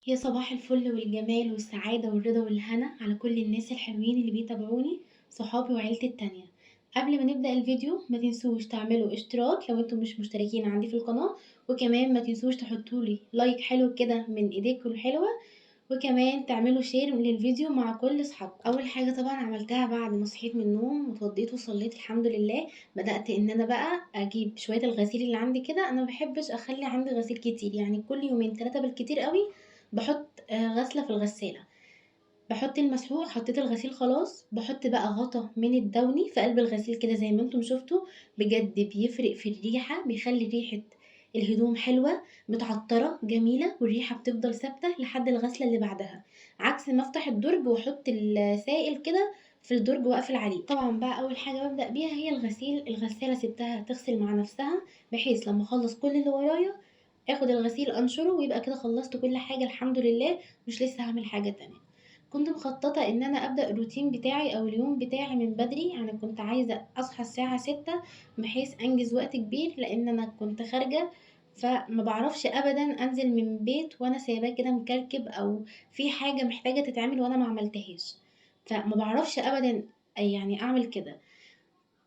يا صباح الفل والجمال والسعادة والرضا والهنا على كل الناس الحلوين اللي بيتابعوني، صحابي وعيلتي التانية. قبل ما نبدأ الفيديو ما تنسوش تعملوا اشتراك لو انتم مش مشتركين عندي في القناة، وكمان ما تنسوش تحطولي لايك حلو كده من ايديكم الحلوة، وكمان تعملوا شير للفيديو مع كل اصحابكم. اول حاجة طبعا عملتها بعد ما صحيت من النوم واتوضيت وصليت الحمد لله، بدأت ان انا بقى اجيب شوية الغسيل اللي عندي كده. انا ما بحبش اخلي عندي غسيل كتير، يعني كل يومين ثلاثة بالكتير قوي باحط غسلة في الغسالة. باحط المسحوق، حطيت الغسيل خلاص، باحط بقى غطا من الدوني في قلب الغسيل كده زي ما انتم شفتوا. بجد بيفرق في الريحة، بيخلي ريحة الهدوم حلوة متعطرة جميلة، والريحة بتفضل ثابتة لحد الغسلة اللي بعدها، عكس ما افتح الدرج واحط السائل كده في الدرج واقفل عليه. طبعا بقى اول حاجة ببدأ بيها هي الغسيل. الغسالة سبتها تغسل مع نفسها، بحيث لما اخلص كل اللي ورايا اخد الغسيل انشره ويبقى كده خلصت كل حاجة الحمد لله، مش لسه هعمل حاجة تانية. كنت مخططة ان انا ابدأ الروتين بتاعي او اليوم بتاعي من بدري، يعني كنت عايزة اصحى الساعة 6 بحيث انجز وقت كبير، لان انا كنت خارجة فما بعرفش ابدا انزل من بيت وانا سايباه كده مكركب، او في حاجة محتاجة تتعمل وانا ما عملتهاش، فما بعرفش ابدا يعني اعمل كده.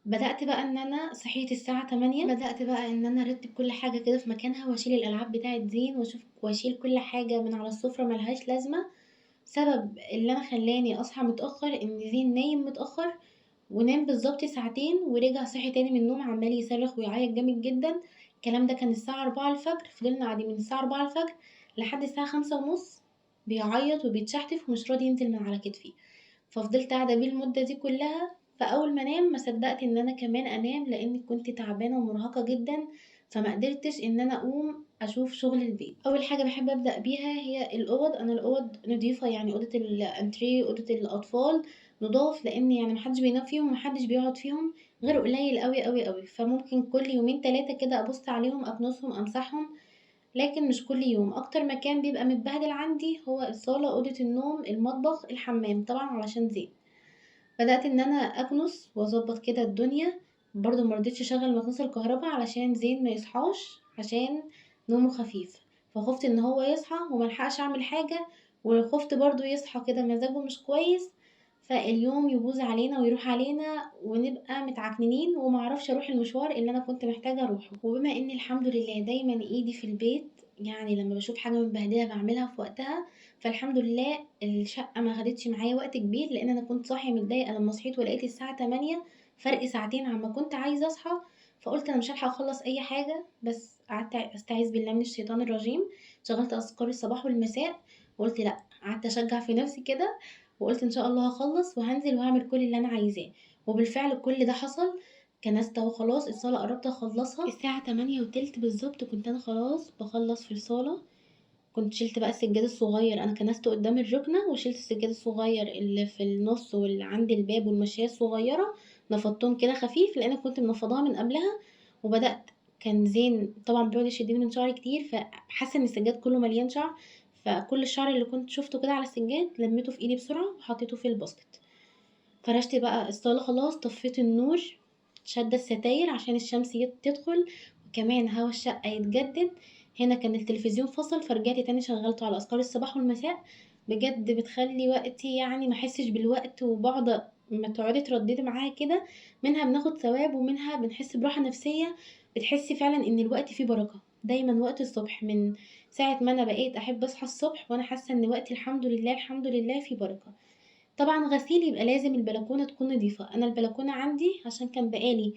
بدأت بقى إن أنا صحيت الساعة 8، بدأت بقى إن أنا أرتب كل حاجة كده في مكانها، وأشيل الألعاب بتاعة زين، وأشيل كل حاجة من على السفرة ملهاش لازمة. سبب اللي أنا خلاني أصحى متأخر إن زين نايم متأخر، ونام بالظبط ساعتين ورجع صحي تاني من النوم عمال يصرخ ويعيط جامد جدا. الكلام ده كان الساعة 4 الفجر، فضلنا قاعدين من الساعة 4 الفجر لحد الساعة 5:30 بيعيط وبيتشحتف ومش راضي ينزل من على كتفي. ففضلت قاعدة بيه المدة دي كلها، فأول ما انام ما صدقت ان انا كمان انام، لاني كنت تعبانة ومرهقة جدا، فما قدرتش ان انا اقوم اشوف شغل البيت. اول حاجة بحب ابدأ بيها هي الاوض. انا الاوض نضيفة، يعني اوضة الانتريه، اوضة الاطفال نضاف، لان يعني محدش بينام فيهم ومحدش بيقعد فيهم غير قليل قوي قوي قوي، فممكن كل يومين تلاتة كده ابص عليهم اكنسهم امسحهم، لكن مش كل يوم. اكتر مكان بيبقى متبهدل عندي هو الصالة، اوضة النوم، المطبخ، الحمام، طبعا علشان زين. بدأت إن أنا أكنس وأضبط كده الدنيا. برضه مرضتش أشغل مكنسة الكهرباء علشان زين ما يصحاش، عشان نومه خفيف، فخفت إن هو يصحى وملحقش أعمل حاجة، وخفت برضه يصحى كده مزاجه مش كويس، فاليوم يبوظ علينا ويروح علينا ونبقى متعكننين ومعرفش أروح المشوار اللي أنا كنت محتاجة أروحه. وبما إني الحمد لله دايما إيدي في البيت، يعني لما بشوف حاجة متبهدلة بعملها في وقتها، فالحمد لله الشقة ما خدتش معايا وقت كبير، لان انا كنت صاحية متضايقة لما صحيت ولقيت الساعة 8، فرق ساعتين عما كنت عايزة اصحى. فقلت انا مش هلحق اخلص اي حاجة، بس قعدت استعيذ بالله من الشيطان الرجيم، شغلت اذكار الصباح والمساء، وقلت لا، قعدت اشجع في نفسي كده، وقلت ان شاء الله هخلص وهنزل وهعمل كل اللي انا عايزاه. وبالفعل كل ده حصل. كنست اهو خلاص، الصلاة قربت اخلصها الساعة 8:30 بالظبط، كنت انا خلاص بخلص في الصالة. كنت شِلت بقى السجاد الصغير، أنا كنسته قدّام الرُكنة وشِلت السجاد الصغير اللي في النُص واللي عند الباب والمشّاية الصغيرة، نفضتهم كده خفيف لإن أنا كنت منفضاها من قبلها، وبدأت. كان زين طبعًا بيقعد يشدني من شعري كتير، فحاسة إن السجاد كلّه مليان شعر، فكل الشعر اللي كنت شُفته كده على السجاد لمّيته في إيدي بسرعة وحطيته في الباسكت. فرشت بقى الصالة خلاص، طفيت النور، شادة الستاير عشان الشمس تدخل، وكمان هوا الشقة يتجدد. هنا كان التلفزيون فصل، فرجعت تاني شغلته على أذكار الصباح والمساء. بجد بتخلي وقتي يعني ما احسش بالوقت، وبقعد ما تقعدي ترددي معاها كده، منها بناخد ثواب ومنها بنحس براحة نفسية. بتحسي فعلا ان الوقت فيه بركة. دايما وقت الصبح، من ساعة ما انا بقيت احب اصحى الصبح وانا حاسة ان وقتي الحمد لله الحمد لله فيه بركة. طبعًا غسيل يبقى لازم البلكونة تكون نضيفة. أنا البلكونة عندي عشان كان بقى لي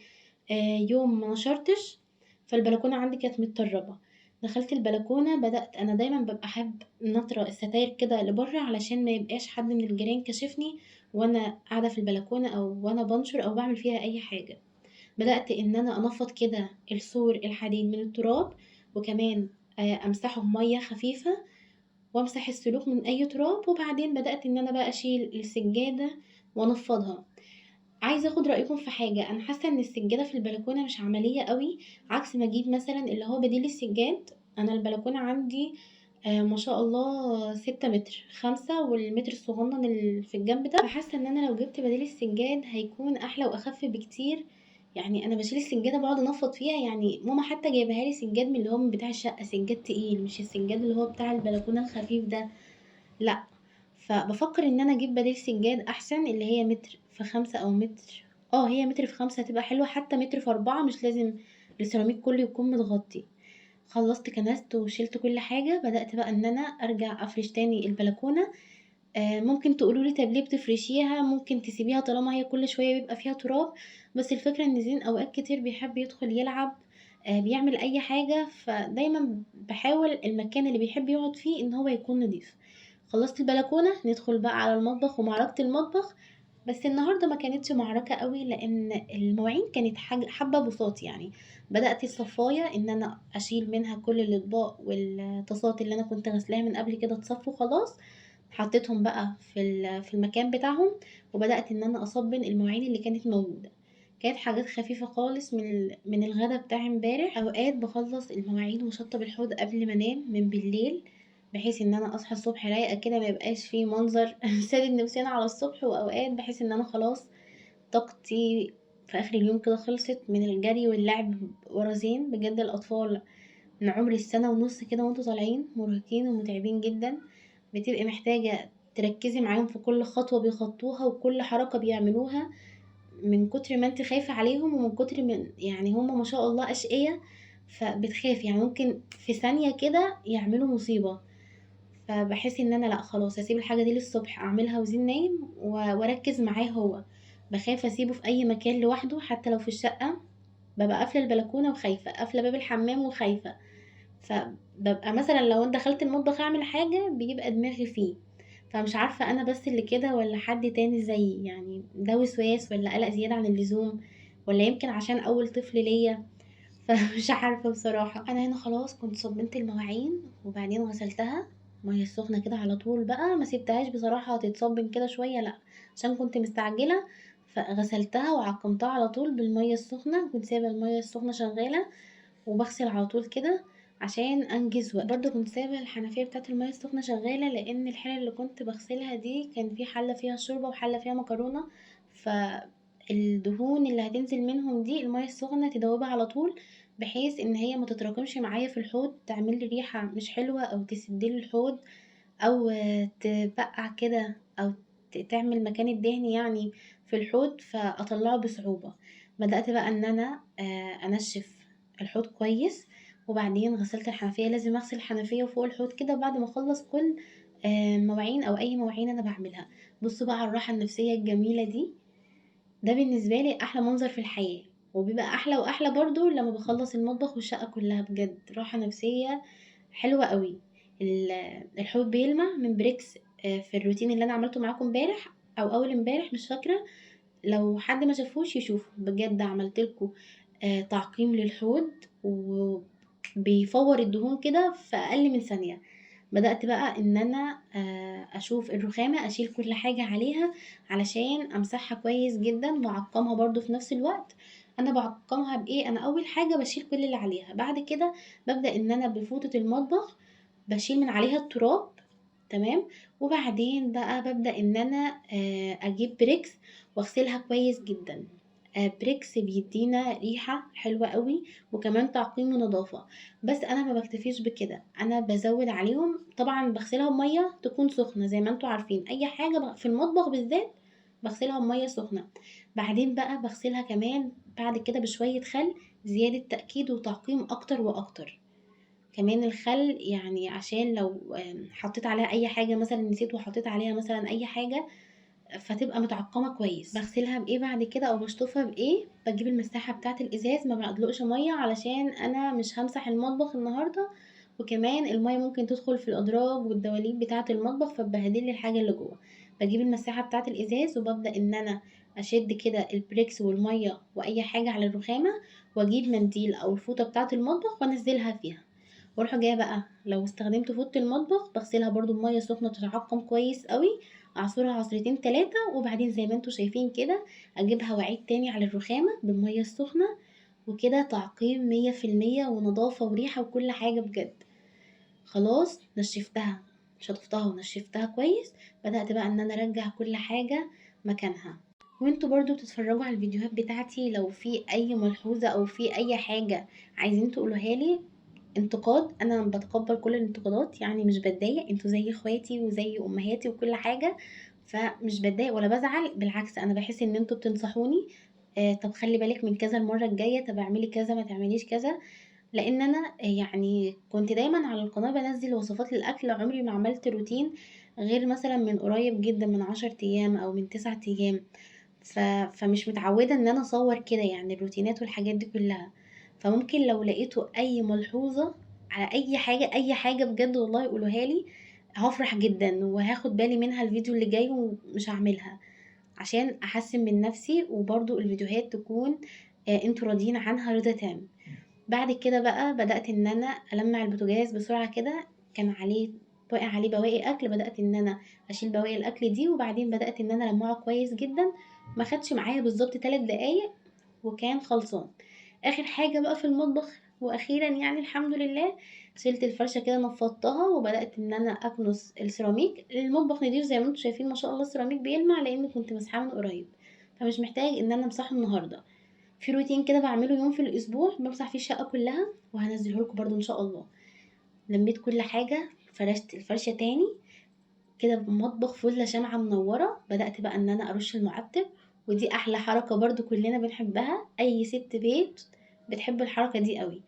يوم ما نشرتش، فالبلكونة عندي كانت متطربة. دخلت البلكونة، بدأت أنا دايمًا بابقى أحب ناطرة الستاير كده لبرّه علشان ما يبقاش حد من الجيران كاشفني وأنا قاعدة في البلكونة أو وأنا بانشر أو باعمل فيها أي حاجة. بدأت إن أنا أنفّض كده السور الحديد من التراب، وكمان أمسحه بمَيّة خفيفة وامسح السلوك من اي تراب، وبعدين بدأت ان انا بقى اشيل السجادة وانفضها. عايزة اخد رأيكم في حاجة. انا حاسة ان السجادة في البلكونة مش عملية قوي، عكس ما اجيب مثلا اللي هو بديل السجاد. انا البلكونة عندي ما شاء الله 6 متر 5، والمتر الصغنن اللي في الجنب ده، فحاسة ان انا لو جبت بديل السجاد هيكون احلى واخف بكتير. يعني أنا باشيل السجادة باقعد أنفّض فيها، يعني ماما حتى جايباها لي سجاد من اللي هو من بتاع الشقة، سجاد تقيل مش السجاد اللي هو بتاع البلكونة الخفيف ده، لأ. فبافكّر إن أنا أجيب بديل سجاد أحسن، اللي هي متر في 5 أو متر، هي متر في 5 هتبقى حلوة، حتى متر في 4 مش لازم السيراميك كلّه يكون متغطي. خلّصت كنست وشِلت كل حاجة، بدأت بقى إن أنا أرجع أفرش تاني البلكونة. ممكن تقولوا لي طَب ليه بتفرشيها، ممكن تسيبيها طالما هي كل شوية بيبقى فيها تراب، بس الفكرة إن زين أوقات كتير بيحب يدخل يلعب، بيعمل أي حاجة، فدايمًا باحاول المكان اللي بيحب يقعد فيه إن هو يكون نضيف. خلّصت البلكونة، ندخل بقى على المطبخ ومعركة المطبخ، بس النهارده ما كانتش معركة أوي، لإن المواعين كانت حبّة بساط يعني. بدأت الصفاية إن أنا أشيل منها كل الأطباق والطاسات اللي أنا كنت غاسلاها من قبل كده اتصفّوا خلاص، حطيتهم بقى في المكان بتاعهم، وبدأت إن أنا أصبّن المواعين اللي كانت موجودة. كانت حاجات خفيفة خالص من الغدا بتاع امبارح. أوقات باخلّص المواعين واشطّب الحوض قبل ما أنام من بالليل، بحيث إن أنا أصحى الصبح رايقة كده، ما يبقاش في منظر سادد نفسنا على الصبح. وأوقات باحس إن أنا خلاص طاقتي في آخر اليوم كده خلصت من الجري واللعب ورا زين. بجد الأطفال من عمر السنة ونُص كده وأنتم طالعين مرهقين ومتعبين جدًا، بتبقي محتاجة تركّزي معاهم في كل خطوة بيخطوها وكل حركة بيعملوها، من كتر ما أنتِ خايفة عليهم ومن كتر من يعني هُم ما شاء الله أشقيا، فبتخافي يعني ممكن في ثانية كده يعملوا مصيبة. فباحس إن أنا لأ خلاص هاسيب الحاجة دي للصبح أعملها وزين نايم وأركّز معاه هو. باخاف أسيبه في أي مكان لوحده حتى لو في الشقة، بابقى قافلة البلكونة وخايفة، قافلة باب الحمام وخايفة. فبابقى مثلًا لو أنا دخلت المطبخ أعمل حاجة بيبقى دماغي فيه، فمش عارفة أنا بس اللي كده والّا حد تاني زيي، يعني ده وسواس والّا قلق زيادة عن اللزوم، والّا يمكن عشان أول طفل ليّا، فمش عارفة بصراحة. أنا هنا خلاص كنت صبّنت المواعين وبعدين غسلتها مَيّة سخنة كده على طول بقى، ما سِبتهاش بصراحة تتصبّن كده شوية لأ، عشان كنت مستعجلة، فغسلتها وعقّمتها على طول بالمَيّة السخنة. كنت سايبة المَيّة السخنة شغّالة وباغسل على طول كده عشان أنجز وقت. برضه كنت سايبة الحنفية بتاعة المَيّة السخنة شغالة، لإن الحلل اللي كنت باغسلها دي كان في حلة فيها شوربة وحلة فيها مكرونة، فالدهون اللي هتنزل منهم دي المَيّة السخنة تدوبها على طول، بحيث إن هي ما تتراكمش معايا في الحوض تعمل لي ريحة مش حلوة أو تسد لي الحوض، أو تبقّع كده أو تعمل مكان الدهن يعني في الحوض فأطلّعه بصعوبة. بدأت بقى إن أنا أنشّف الحوض كويس، وبعدين غسلت الحنفية. لازم أغسل الحنفية وفوق الحوض كده بعد ما أخلّص كل مواعين أو أي مواعين أنا باعملها. بُصّوا بقى على الراحة النفسية الجميلة دي، ده بالنسبة لي أحلى منظر في الحياة، وبيبقى أحلى وأحلى برضه لمّا باخلّص المطبخ والشقة كلّها، بجد راحة نفسية حلوة أوي. ال الحوض بيلمع من بريكس في الروتين اللي أنا عملته معاكم امبارح أو أول امبارح مش فاكرة، لو حد ما شافوش يشوفه. بجد عملت لكم تعقيم للحوض وبيفوّر الدهون كده في أقل من ثانية. بدأت بقى إن أنا أشوف الرخامة أشيل كل حاجة عليها علشان أمسحها كويس جدًا وأعقّمها برضه في نفس الوقت. أنا باعقّمها بإيه، أنا أول حاجة باشيل كل اللي عليها، بعد كده بابدأ إن أنا بفوطة المطبخ باشيل من عليها التراب، تمام. وبعدين بقى بابدأ إن أنا أجيب بريكس وأغسلها كويس جدًا. بريكس بيدّينا ريحة حلوة أوي وكمان تعقيم ونضافة. بس أنا ما باكتفيش بكده، أنا بازوّد عليهم طبعًا باغسلها بمَيّة تكون سخنة زي ما أنتم عارفين، أي حاجة في المطبخ بالذات باغسلها بمَيّة سخنة. بعدين بقى باغسلها كمان بعد كده بشوية خل زيادة تأكيد وتعقيم أكتر وأكتر. كمان الخل يعني عشان لو حطيت عليها أي حاجة مثلًا نسيت وحطيت عليها مثلًا أي حاجة فتبقى متعقمة كويس. باغسلها بإيه بعد كده أو باشطفها بإيه، باجيب المساحة بتاعة الإزاز ما بادلقش مَيّة علشان أنا مش هامسح المطبخ النهارده، وكمان المَيّة ممكن تدخل في الأدراج والدواليب بتاعة المطبخ فتبهدل لي الحاجة اللي جوه. باجيب المساحة بتاعة الإزاز وبابدأ إن أنا أشد كده البريكس والمَيّة وأي حاجة على الرخامة، وأجيب منديل أو الفوطة بتاعة المطبخ وأنزّلها فيها. واروح جاية بقى لو استخدمت فوطة المطبخ باغسلها برضه بمَيّة سخنة تتعقم كويس أوي، أعصرها عصرتين 3 وبعدين زي ما أنتم شايفين كده أجيبها وأعيد تاني على الرخامة بالمَيّة السخنة، وكده تعقيم 100% ونضافة وريحة وكل حاجة بجد. خلاص نشفتها، شطفتها ونشفتها كويس، بدأت بقى إن أنا أرجّع كل حاجة مكانها. وانتوا برضو بتتفرجوا على الفيديوهات بتاعتي لو في اي ملحوظة او في اي حاجة عايزين تقولوها لي، انتقاد، انا بتقبل كل الانتقادات، يعني مش بتضايق، انتوا زي اخواتي وزي امهاتي وكل حاجة، فمش بتضايق ولا بزعل، بالعكس انا بحس ان انتوا بتنصحوني. طب خلي بالك من كذا المرة الجاية، طب اعملي كذا ما تعمليش كذا. لان انا يعني كنت دايما على القناة بنزل وصفات للاكل، عمري ما عملت روتين غير مثلا من قريب جدا، من 10 ايام او من 9 ايام. فمش متعودة ان انا اصور كده يعني الروتينات والحاجات دي كلها. فممكن لو لقيتوا اي ملحوظة على اي حاجة، اي حاجة بجد والله قولوها لي، هفرح جدا وهاخد بالي منها الفيديو اللي جاي ومش هعملها، عشان احسن من نفسي وبرضو الفيديوهات تكون انتوا راضيين عنها رضا تام. بعد كده بقى بدأت ان انا المع البوتاجاز بسرعة كده، كان عليه واقع عليه بواقي اكل، بدأت ان انا اشيل بواقي الاكل دي، وبعدين بدأت ان انا المعه كويس جدا. ما خدش معايا بالظبط 3 دقايق وكان خلصان. اخر حاجة بقى في المطبخ واخيرا يعني الحمد لله، شلت الفرشة كده نفضتها وبدأت ان انا اكنس السيراميك. المطبخ نضيف زي ما انتم شايفين ما شاء الله، السيراميك بيلمع لان كنت مسحاه من قريب، فمش محتاج ان انا امسحه النهارده. في روتين كده بعمله يوم في الاسبوع بمسح فيه الشقه كلها، وهنزله لكم برضو ان شاء الله. لميت كل حاجه، فرشت الفرشه تاني كده بمطبخ فله شمعة منورة. بدأت بقى ان انا ارش المعطر، ودي احلى حركة برضو كلنا بنحبها، اي ست بيت بتحب الحركة دي قوي.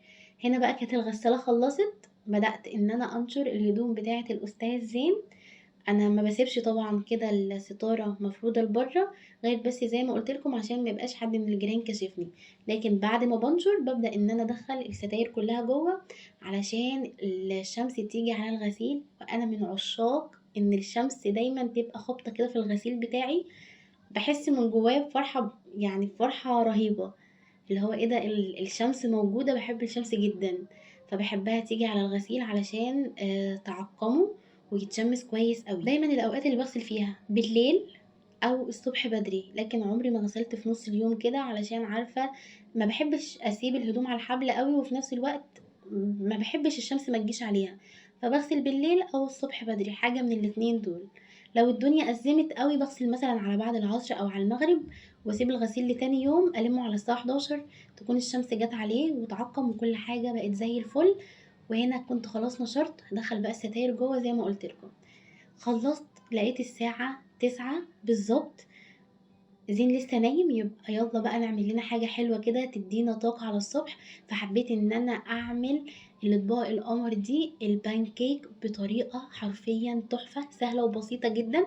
هنا بقى كانت الغسالة خلصت، بدأت ان انا انشر الهدوم بتاعة الاستاذ زين. انا ما بسيبش طبعا كده الستاره مفروده لبره، غير بس زي ما قلت لكم عشان ما يبقاش حد من الجيران كاشفني. لكن بعد ما بنشر ببدا ان انا ادخل الستاير كلها جوه، علشان الشمس تيجي على الغسيل. وانا من عشاق ان الشمس دايما تبقى خابطه كده في الغسيل بتاعي، بحس من جوايا بفرحه، يعني فرحه رهيبه، اللي هو ايه ده، الشمس موجوده، بحب الشمس جدا. فبحبها تيجي على الغسيل علشان تعقمه ويتشمس كويس قوي. دايما الاوقات اللي بغسل فيها بالليل او الصبح بدري، لكن عمري ما غسلت في نص اليوم كده، علشان عارفه ما بحبش اسيب الهدوم على الحبل قوي، وفي نفس الوقت ما بحبش الشمس ما تجيش عليها. فبغسل بالليل او الصبح بدري، حاجه من الاتنين دول. لو الدنيا ازمت قوي بغسل مثلا على بعد العصر او على المغرب، واسيب الغسيل لتاني يوم المه على الساعه 11، تكون الشمس جت عليه وتعقم وكل حاجه بقت زي الفل. وهنا كنت خلاص نشرت، هدخل بقى الستاير جوه زي ما قلت لكم. خلصت لقيت الساعة 9 بالظبط، زين لسه نايم، يبقى يلا بقى نعمل لنا حاجة حلوة كده تدينا طاقة على الصبح. فحبيت ان انا اعمل الاطباق القمر دي، البانكيك، بطريقة حرفيا تحفة سهلة وبسيطة جدا.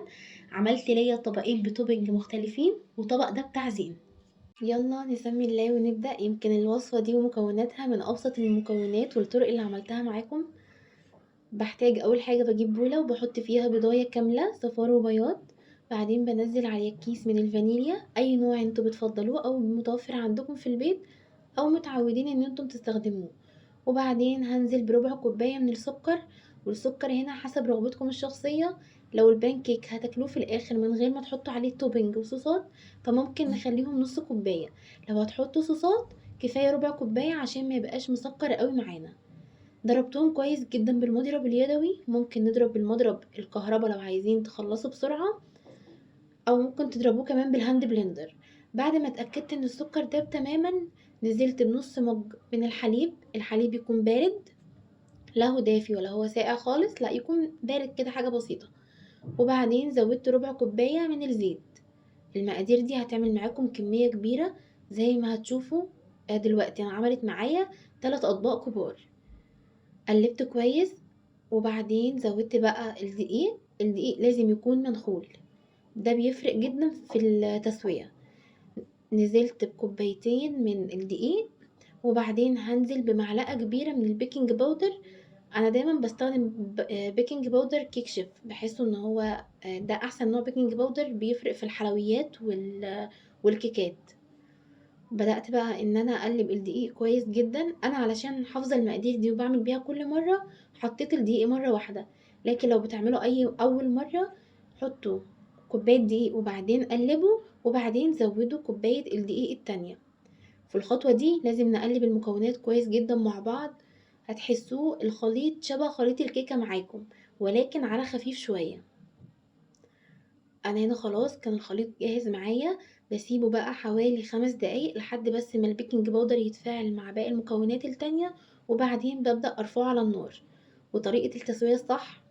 عملت ليا طبقين بتوبنج مختلفين، وطبق ده بتاع زين. يلا نسمي الله ونبدأ. يمكن الوصفة دي ومكوناتها من أبسط المكونات والطرق اللي عملتها معاكم. بحتاج اول حاجه بجيب بوله وبحط فيها بيضايه كامله صفار وبياض، بعدين بنزل عليها كيس من الفانيليا، اي نوع انتوا بتفضلوه او متوفر عندكم في البيت او متعودين ان انتم تستخدموه. وبعدين هنزل بربع كوبايه من السكر، والسكر هنا حسب رغبتكم الشخصيه. لو البانكيك هتاكلوه في الاخر من غير ما تحطوا عليه توبنج وصوصات، فممكن نخليهم نص كوبايه. لو هتحطوا صوصات كفايه ربع كوبايه عشان ما يبقاش مسكر قوي معانا. ضربتهم كويس جدا بالمضرب اليدوي، ممكن نضرب بالمضرب الكهربا لو عايزين تخلصوا بسرعة، او ممكن تضربوه كمان بالهاند بلندر. بعد ما اتأكدت ان السكر داب تماما، نزلت بنص مج من الحليب. الحليب يكون بارد، لا هو دافي ولا هو ساقع خالص، لا يكون بارد كده حاجة بسيطة. وبعدين زودت ربع كوباية من الزيت. المقادير دي هتعمل معاكم كمية كبيرة زي ما هتشوفوا. دلوقتي انا عملت معايا 3 اطباق كبار. قلبت كويس، وبعدين زودت بقى الدقيق. الدقيق لازم يكون منخول، ده بيفرق جدا في التسوية. نزلت بكوبايتين من الدقيق، وبعدين هنزل بمعلقة كبيرة من البيكنج باودر. انا دايما بستخدم بيكنج باودر كيك شيف، بحس ان هو ده احسن نوع بيكنج باودر، بيفرق في الحلويات والكيكات. بدأت بقى ان انا اقلب الدقيق كويس جدا. انا علشان حافظة المقادير دي وبعمل بيها كل مرة، حطيت الدقيق مرة واحدة، لكن لو بتعملوا اول مرة، حطوا كوباية دقيق وبعدين قلبوا، وبعدين زودوا كوباية الدقيق التانية. في الخطوة دي لازم نقلب المكونات كويس جدا مع بعض. هتحسوه الخليط شبه خليط الكيكة معاكم، ولكن على خفيف شوية. انا هنا خلاص كان الخليط جاهز معايا. بسيبه بقى حوالي 5 دقايق لحد بس ما البيكنج باودر يتفاعل مع باقي المكونات التانية، وبعدين ببدأ ارفعه على النار. وطريقة التسوية الصح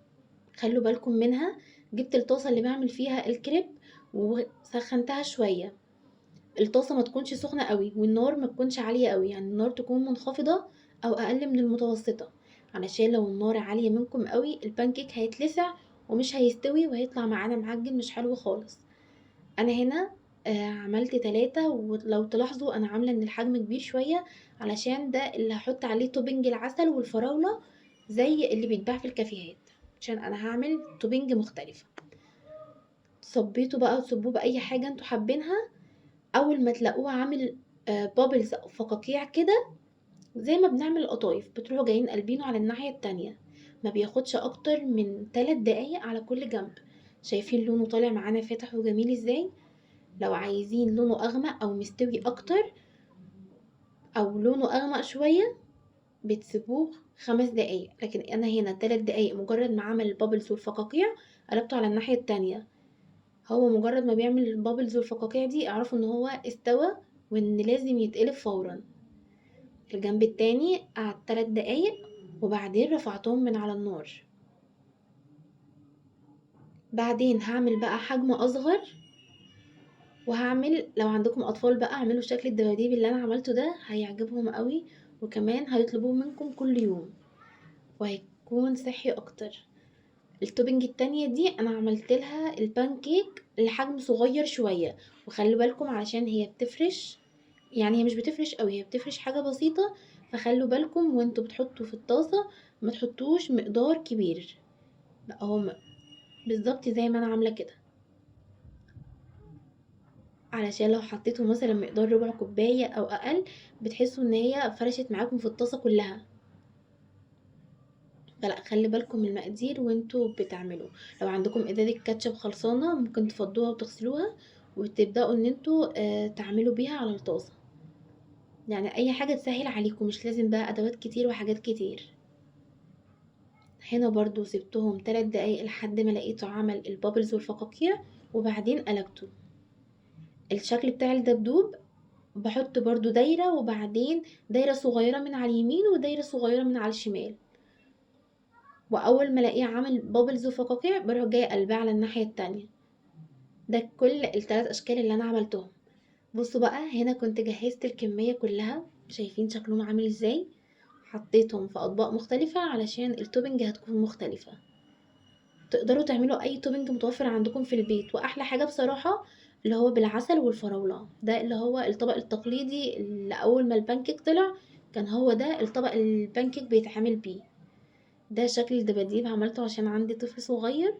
خلوا بالكم منها. جبت الطاسة اللي بعمل فيها الكريب وسخنتها شوية. الطاسة ما تكونش سخنة قوي والنار ما تكونش عالية قوي، يعني النار تكون منخفضة او اقل من المتوسطة، علشان لو النار عالية منكم قوي البانكيك هيتلسع ومش هيستوي وهيطلع معانا معجن مش حلو خالص. انا هنا عملت 3، ولو تلاحظوا انا عاملة ان الحجم كبير شوية علشان ده اللي هحط عليه توبنج العسل والفراولة زي اللي بيتباع في الكافيهات، عشان انا هعمل توبنج مختلفة. صبيته بقى وتصبوه بأي حاجة انتوا حابينها. اول ما تلاقوه عامل بابلز او فقاقيع كده زي ما بنعمل القطايف، بتروحوا جايين قلبينه على الناحية التانية. ما بياخدش اكتر من 3 دقايق على كل جنب. شايفين لونه طالع معانا فاتح وجميل ازاي؟ لو عايزين لونه اغمق او مستوي اكتر او لونه اغمق شوية بتسيبوه 5 دقايق، لكن انا هنا 3 دقايق مجرد ما عمل البابلز والفقاقيع قلبته على الناحية التانية. هو مجرد ما بيعمل البابلز والفقاقيع دي اعرفوا ان هو استوى وان لازم يتقلب فورا. الجنب التاني قعد 3 دقايق وبعدين رفعتهم من على النار. بعدين هعمل بقى حجم اصغر، وهعمل لو عندكم اطفال بقى اعملوا شكل الدباديب اللي انا عملته ده هيعجبهم قوي، وكمان هيطلبوه منكم كل يوم وهيكون صحي اكتر. التوبنج التانية دي انا عملت لها البانكيك لحجم صغير شوية، وخلي بالكم علشان هي بتفرش، يعني هي مش بتفرش قوي، هي بتفرش حاجة بسيطة. فخلوا بالكم وانتوا بتحطوا في الطاسة ما تحطوش مقدار كبير، لا هو بالظبط زي ما انا عاملة كده، علشان لو حطيتوا مثلا مقدار ربع كوباية او اقل بتحسوا ان هي فرشت معاكم في الطاسة كلها. فلا خلي بالكم من المقادير وانتوا بتعملوا. لو عندكم ازازة كاتشب خلصانة ممكن تفضوها وتغسلوها وتبدأوا ان انتوا تعملوا بيها على الطاسة، يعني اي حاجة تسهل عليكم، مش لازم بقى ادوات كتير وحاجات كتير. هنا برضو سبتهم 3 دقايق لحد ما لقيته عمل البابلز والفقاقيع وبعدين قلبته. الشكل بتاع الدبدوب بحط برضو دايرة وبعدين دايرة صغيرة من على اليمين ودايرة صغيرة من على الشمال، واول ما الاقيه عامل بابلز وفقاقيع بروح جايه قلبها على الناحيه التانية. ده كل الثلاث اشكال اللي انا عملتهم. بصوا بقى هنا كنت جهزت الكميه كلها، شايفين شكلهم عامل ازاي؟ حطيتهم في اطباق مختلفه علشان التوبنج هتكون مختلفه. تقدروا تعملوا اي توبنج متوفر عندكم في البيت، واحلى حاجه بصراحه اللي هو بالعسل والفراوله، ده اللي هو الطبق التقليدي اللي اول ما البانكيك طلع كان هو ده الطبق البانكيك بيتعمل بيه. ده شكل الدباديب عملته عشان عندي طفل صغير.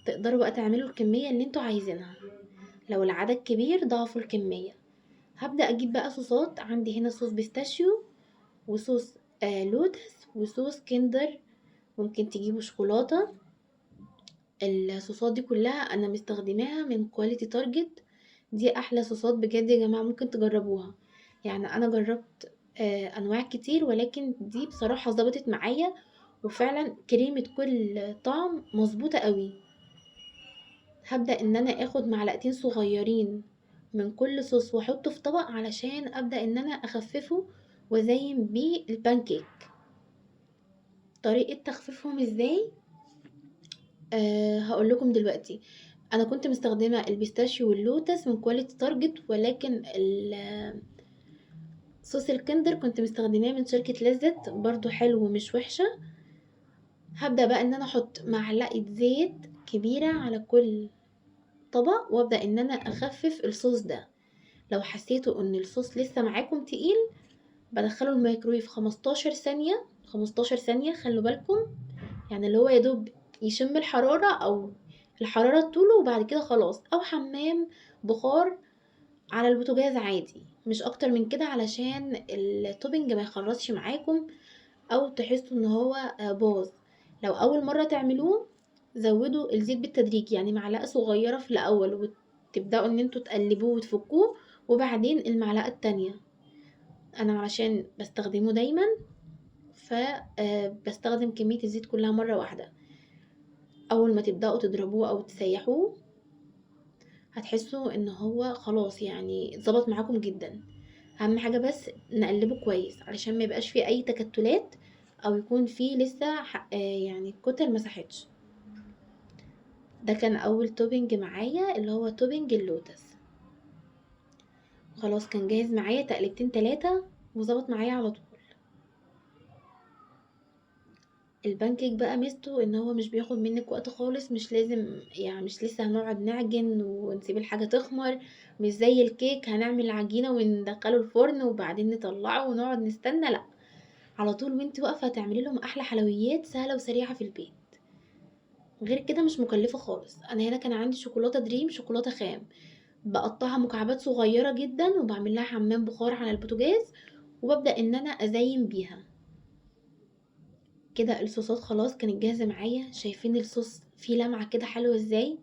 تقدروا بقى تعملوا الكمية اللي انتوا عايزينها، لو العدد كبير ضعفوا الكمية. هبدأ اجيب بقى صوصات. عندي هنا صوص بيستاشيو وصوص لوتس وصوص كندر، ممكن تجيبوا شوكولاتة. الصوصات دي كلها انا مستخدماها من كواليتي تارجت، دي احلى صوصات بجد يا جماعة، ممكن تجربوها. يعني انا جربت انواع كتير ولكن دي بصراحة ظبطت معايا، وفعلا كريمة كل طعم مظبوطة قوي. هبدأ ان انا اخد معلقتين صغيرين من كل صوص واحطه في طبق علشان ابدأ ان انا اخففه وازين بيه البانكيك. طريقة تخفيفهم ازاي هقول لكم دلوقتي. انا كنت مستخدمة البيستاشيو واللوتس من كواليتي تارجت، ولكن صوص الكندر كنت مستخدماه من شركة لذت برضو حلو ومش وحشة. هبدأ بقى ان انا احط معلقة زيت كبيرة على كل طبق وابدأ ان انا اخفف الصوص ده. لو حسيتوا ان الصوص لسه معاكم تقيل بدخله الميكرويف 15 ثانية. 15 ثانية خلوا بالكم، يعني اللي هو يدوب يشم الحرارة او الحرارة طوله وبعد كده خلاص، او حمام بخار على البوتاجاز عادي، مش اكتر من كده علشان التوبنج ما يخرطش معاكم او تحسوا ان هو باظ. لو اول مرة تعملوه زودوا الزيت بالتدريج، يعني معلقة صغيرة في الاول وتبدأوا ان انتوا تقلبوه وتفكوه، وبعدين المعلقة التانية. انا علشان بستخدمه دايما فبستخدم كمية الزيت كلها مرة واحدة. اول ما تبدأوا تضربوه او تسيحوه هتحسوا ان هو خلاص يعني اتظبط معاكم جدا. اهم حاجه بس نقلبه كويس علشان ما يبقاش فيه اي تكتلات او يكون فيه لسه يعني الكتل مسحتش. ده كان اول توبينج معايا اللي هو توبينج اللوتس. خلاص كان جاهز معايا تقلبتين 3 وظبط معايا على طول. البانكيك بقى ميزته ان هو مش بياخد منك وقت خالص، مش لازم يعني مش لسه هنقعد نعجن ونسيب الحاجة تخمر. مش زي الكيك هنعمل العجينة وندخله الفرن وبعدين نطلعه ونقعد نستنى، لا، على طول وانت واقفة هتعملي لهم احلى حلويات سهلة وسريعة في البيت. غير كده مش مكلفة خالص. انا هنا كان عندي شوكولاتة دريم شوكولاتة خام، بقطعها مكعبات صغيرة جدا وبعمل لها حمام بخار على البوتاجاز وببدأ ان انا ازين بيها. كده الصوصات خلاص كانت جاهزة معايا. شايفين الصوص فيه لمعة كده حلوة ازاي؟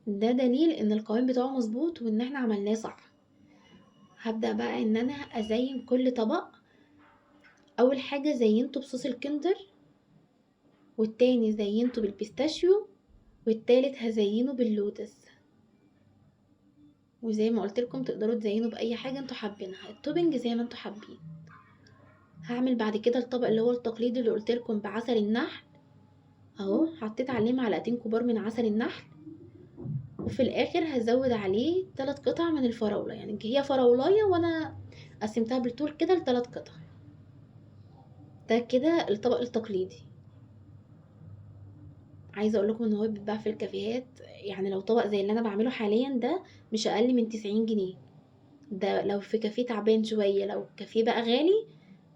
ده دليل ان القوام بتاعه مظبوط وان احنا عملناه صح. هبدأ بقى ان انا ازين كل طبق. اول حاجة زينته بصوص الكندر، والتاني زينته بالبيستاشيو، والتالت هزينه باللوتس. وزي ما قلت لكم تقدروا تزينوا باي حاجة انتوا حابينها، التوبنج زي ما انتوا حابين. هعمل بعد كده الطبق اللي هو التقليدي اللي قلت لكم بعسل النحل. اهو حطيت عليه معلقتين كبار من عسل النحل، وفي الاخر هزود عليه 3 قطع من الفراولة. يعني هي فراولاية وانا قسمتها بالطول كده ل3 قطع. ده كده الطبق التقليدي. عايزه اقول لكم ان هو بيتباع في الكافيهات، يعني لو طبق زي اللي انا بعمله حاليا ده مش اقل من 90 جنيه. ده لو في كافيه تعبان شويه، لو كافيه بقى غالي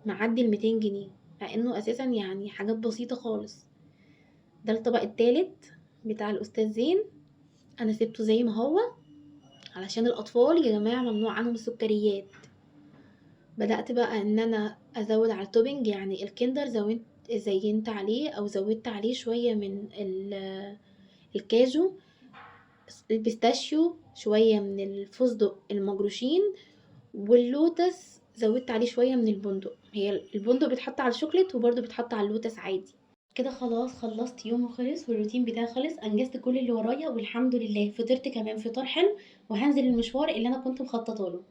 معدي ال200 جنيه، مع انه اساسا يعني حاجات بسيطه خالص. ده الطبق التالت بتاع الاستاذ زين. انا سبته زي ما هو علشان الاطفال يا جماعه ممنوع عنهم السكريات. بدأت بقى ان انا ازود على التوبينج، يعني الكندر زينت عليه او زودت عليه شوية من الكاجو، البيستاشيو شوية من الفستق المجروشين، واللوتس زودت عليه شوية من البندق. هي البندق بيتحط على الشوكليت وبرده بيتحط على اللوتس عادي. كده خلاص خلصت يوم وخلص والروتين بتاعي خلص، انجزت كل اللي ورايا والحمد لله. فطرت كمان فطار حلو وهنزل المشوار اللي انا كنت مخططه له.